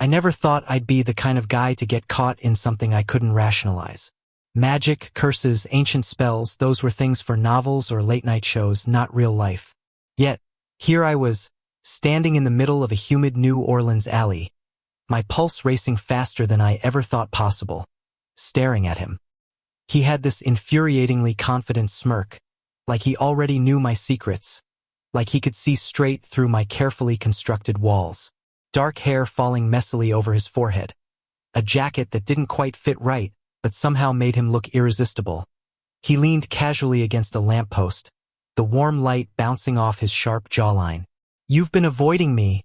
never thought I'd be the kind of guy to get caught in something I couldn't rationalize. Magic, curses, ancient spells, those were things for novels or late-night shows, not real life. Yet, here I was, standing in the middle of a humid New Orleans alley, my pulse racing faster than I ever thought possible, staring at him. He had this infuriatingly confident smirk, like he already knew my secrets, like he could see straight through my carefully constructed walls. Dark hair falling messily over his forehead, a jacket that didn't quite fit right, but somehow made him look irresistible. He leaned casually against a lamppost, the warm light bouncing off his sharp jawline. "You've been avoiding me,"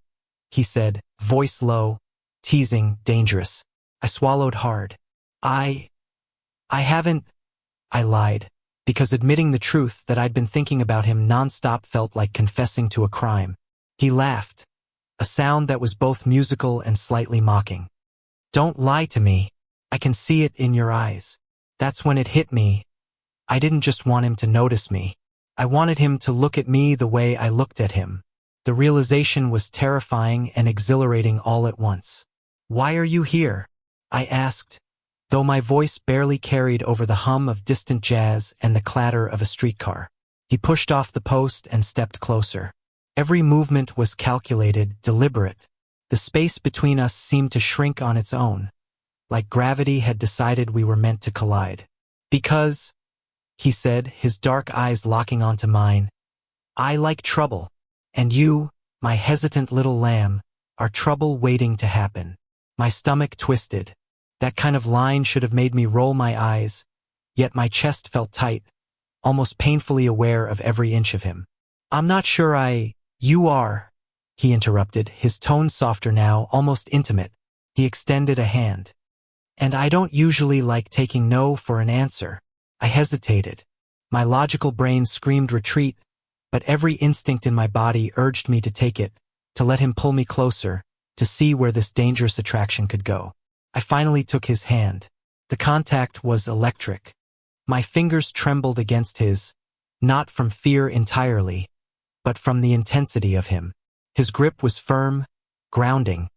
he said, voice low, teasing, dangerous. I swallowed hard. I haven't, I lied, because admitting the truth that I'd been thinking about him nonstop felt like confessing to a crime. He laughed, a sound that was both musical and slightly mocking. "Don't lie to me. I can see it in your eyes." That's when it hit me. I didn't just want him to notice me. I wanted him to look at me the way I looked at him. The realization was terrifying and exhilarating all at once. "Why are you here?" I asked, though my voice barely carried over the hum of distant jazz and the clatter of a streetcar. He pushed off the post and stepped closer. Every movement was calculated, deliberate. The space between us seemed to shrink on its own, like gravity had decided we were meant to collide. "Because," he said, his dark eyes locking onto mine, "I like trouble, and you, my hesitant little lamb, are trouble waiting to happen." My stomach twisted. That kind of line should have made me roll my eyes, yet my chest felt tight, almost painfully aware of every inch of him. "I'm not sure You are," he interrupted, his tone softer now, almost intimate. He extended a hand. "And I don't usually like taking no for an answer." I hesitated. My logical brain screamed retreat, but every instinct in my body urged me to take it, to let him pull me closer, to see where this dangerous attraction could go. I finally took his hand. The contact was electric. My fingers trembled against his, not from fear entirely, but from the intensity of him. His grip was firm, grounding,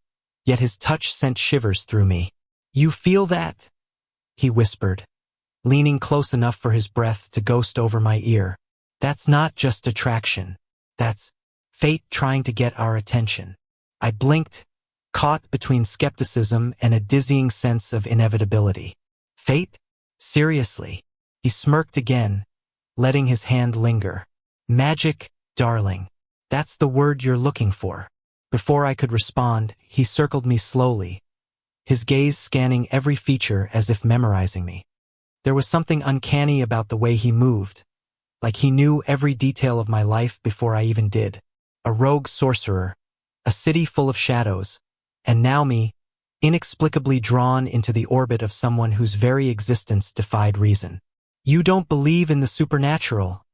yet his touch sent shivers through me. "You feel that?" he whispered, leaning close enough for his breath to ghost over my ear. "That's not just attraction. That's fate trying to get our attention." I blinked, caught between skepticism and a dizzying sense of inevitability. "Fate? Seriously?" He smirked again, letting his hand linger. "Magic, darling. That's the word you're looking for." Before I could respond, he circled me slowly, his gaze scanning every feature as if memorizing me. There was something uncanny about the way he moved, like he knew every detail of my life before I even did. A rogue sorcerer, a city full of shadows, and now me, inexplicably drawn into the orbit of someone whose very existence defied reason. "You don't believe in the supernatural,"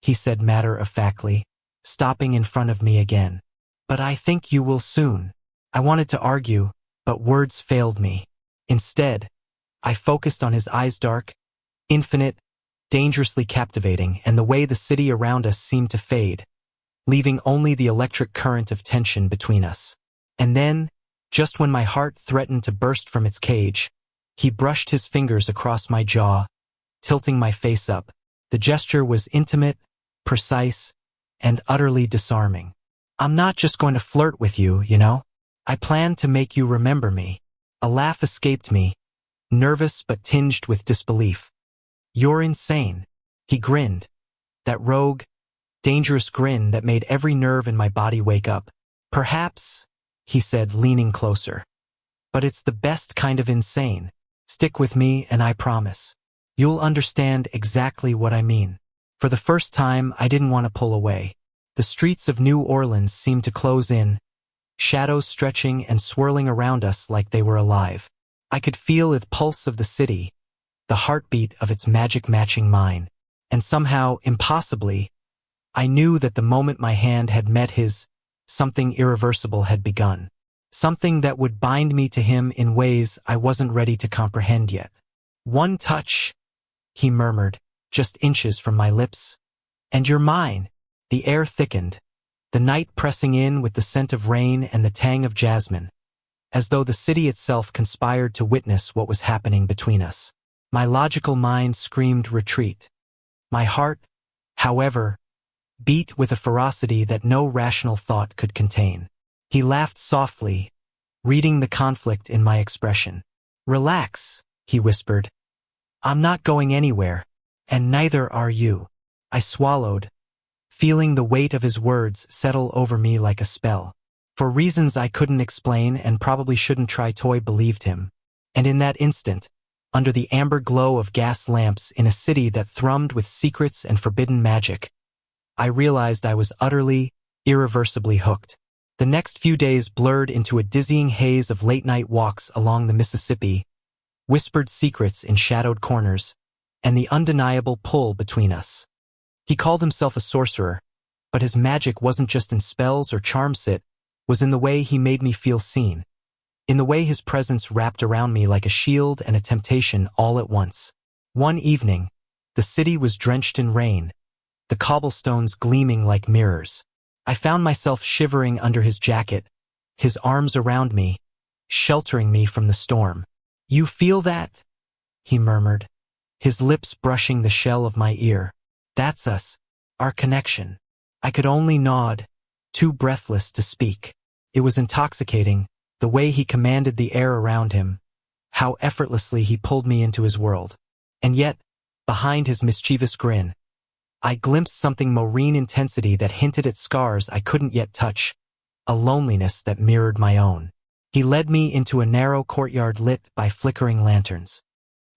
he said matter-of-factly, stopping in front of me again. "But I think you will soon." I wanted to argue, but words failed me. Instead, I focused on his eyes, dark, infinite, dangerously captivating, and the way the city around us seemed to fade, leaving only the electric current of tension between us. And then, just when my heart threatened to burst from its cage, he brushed his fingers across my jaw, tilting my face up. The gesture was intimate, precise, and utterly disarming. "I'm not just going to flirt with you, you know. I plan to make you remember me." A laugh escaped me, nervous but tinged with disbelief. "You're insane." He grinned, that rogue, dangerous grin that made every nerve in my body wake up. "Perhaps," he said, leaning closer, "but it's the best kind of insane. Stick with me and I promise you'll understand exactly what I mean." For the first time, I didn't want to pull away. The streets of New Orleans seemed to close in, shadows stretching and swirling around us like they were alive. I could feel the pulse of the city, the heartbeat of its magic matching mine, and somehow, impossibly, I knew that the moment my hand had met his, something irreversible had begun. Something that would bind me to him in ways I wasn't ready to comprehend yet. "One touch," he murmured, just inches from my lips. "And you're mine." The air thickened, the night pressing in with the scent of rain and the tang of jasmine. as though the city itself conspired to witness what was happening between us. My logical mind screamed retreat. My heart, however, beat with a ferocity that no rational thought could contain. He laughed softly, reading the conflict in my expression. "Relax," he whispered. "I'm not going anywhere, and neither are you." I swallowed, feeling the weight of his words settle over me like a spell. For reasons I couldn't explain and probably shouldn't try to believed him. And in that instant, under the amber glow of gas lamps in a city that thrummed with secrets and forbidden magic, I realized I was utterly, irreversibly hooked. The next few days blurred into a dizzying haze of late-night walks along the Mississippi, whispered secrets in shadowed corners, and the undeniable pull between us. He called himself a sorcerer, but his magic wasn't just in spells or charms, it was in the way he made me feel seen, in the way his presence wrapped around me like a shield and a temptation all at once. One evening, the city was drenched in rain, the cobblestones gleaming like mirrors. I found myself shivering under his jacket, his arms around me, sheltering me from the storm. "You feel that?" he murmured, his lips brushing the shell of my ear. "That's us, our connection." I could only nod, too breathless to speak. It was intoxicating, the way he commanded the air around him, how effortlessly he pulled me into his world. And yet, behind his mischievous grin, I glimpsed something marine intensity that hinted at scars I couldn't yet touch, a loneliness that mirrored my own. He led me into a narrow courtyard lit by flickering lanterns.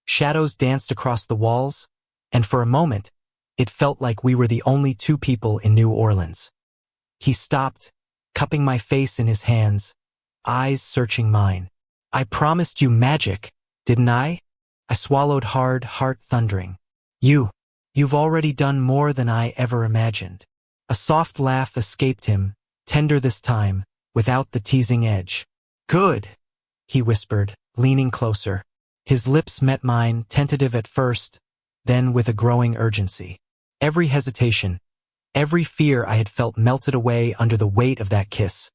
Shadows danced across the walls, and for a moment, it felt like we were the only two people in New Orleans. He stopped, cupping my face in his hands, eyes searching mine. "I promised you magic, didn't I?" I swallowed hard, heart thundering. You've already done more than I ever imagined." A soft laugh escaped him, tender this time, without the teasing edge. "Good," he whispered, leaning closer. His lips met mine, tentative at first, then with a growing urgency. Every hesitation, every fear I had felt melted away under the weight of that kiss,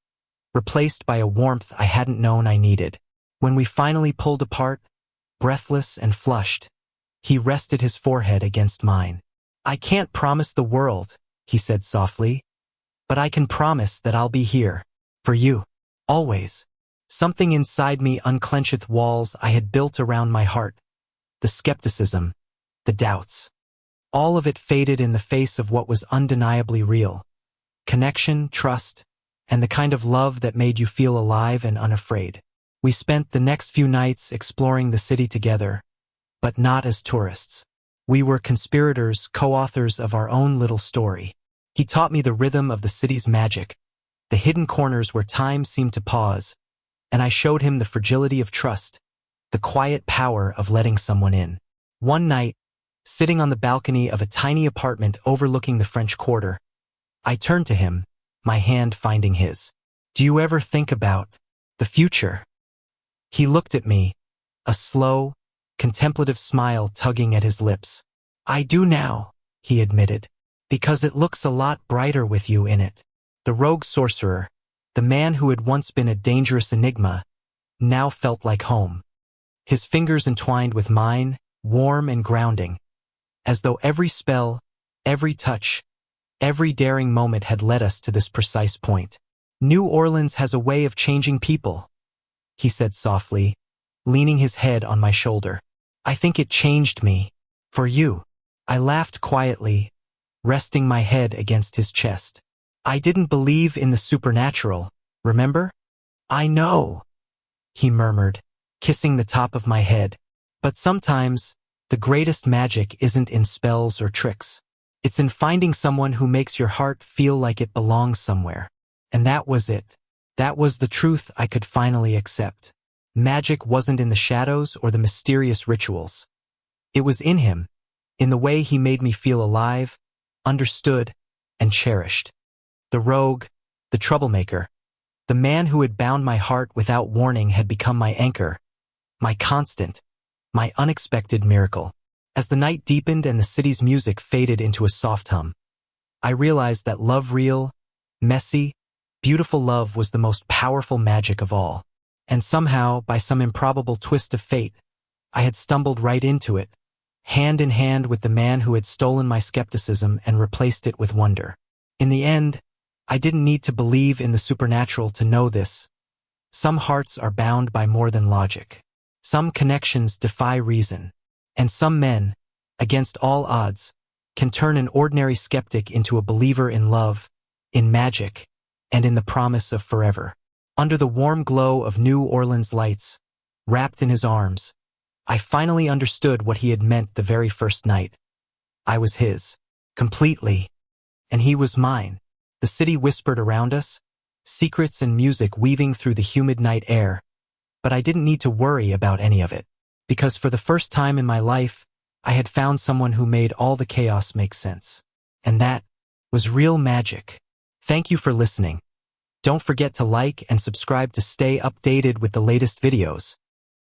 replaced by a warmth I hadn't known I needed. When we finally pulled apart, breathless and flushed, he rested his forehead against mine. "I can't promise the world," he said softly, "but I can promise that I'll be here, for you, always." Something inside me unclenched the walls I had built around my heart, the skepticism, the doubts. All of it faded in the face of what was undeniably real. Connection, trust, and the kind of love that made you feel alive and unafraid. We spent the next few nights exploring the city together, but not as tourists. We were conspirators, co-authors of our own little story. He taught me the rhythm of the city's magic, the hidden corners where time seemed to pause, and I showed him the fragility of trust, the quiet power of letting someone in. One night, sitting on the balcony of a tiny apartment overlooking the French Quarter, I turned to him, my hand finding his. "Do you ever think about the future?" He looked at me, a slow, contemplative smile tugging at his lips. "I do now," he admitted, "because it looks a lot brighter with you in it." The rogue sorcerer, the man who had once been a dangerous enigma, now felt like home. His fingers entwined with mine, warm and grounding, as though every spell, every touch, every daring moment had led us to this precise point. "New Orleans has a way of changing people," he said softly, leaning his head on my shoulder. "I think it changed me. For you." I laughed quietly, resting my head against his chest. "I didn't believe in the supernatural, remember?" "I know," he murmured, kissing the top of my head. "But sometimes, the greatest magic isn't in spells or tricks. It's in finding someone who makes your heart feel like it belongs somewhere." And that was it. That was the truth I could finally accept. Magic wasn't in the shadows or the mysterious rituals. It was in him, in the way he made me feel alive, understood, and cherished. The rogue, the troublemaker, the man who had bound my heart without warning had become my anchor, my constant, my unexpected miracle. As the night deepened and the city's music faded into a soft hum, I realized that love, real, messy, beautiful love, was the most powerful magic of all. And somehow, by some improbable twist of fate, I had stumbled right into it, hand in hand with the man who had stolen my skepticism and replaced it with wonder. In the end, I didn't need to believe in the supernatural to know this. Some hearts are bound by more than logic. Some connections defy reason. And some men, against all odds, can turn an ordinary skeptic into a believer in love, in magic, and in the promise of forever. Under the warm glow of New Orleans lights, wrapped in his arms, I finally understood what he had meant the very first night. I was his, completely, and he was mine. The city whispered around us, secrets and music weaving through the humid night air, but I didn't need to worry about any of it, because for the first time in my life, I had found someone who made all the chaos make sense. And that was real magic. Thank you for listening. Don't forget to like and subscribe to stay updated with the latest videos.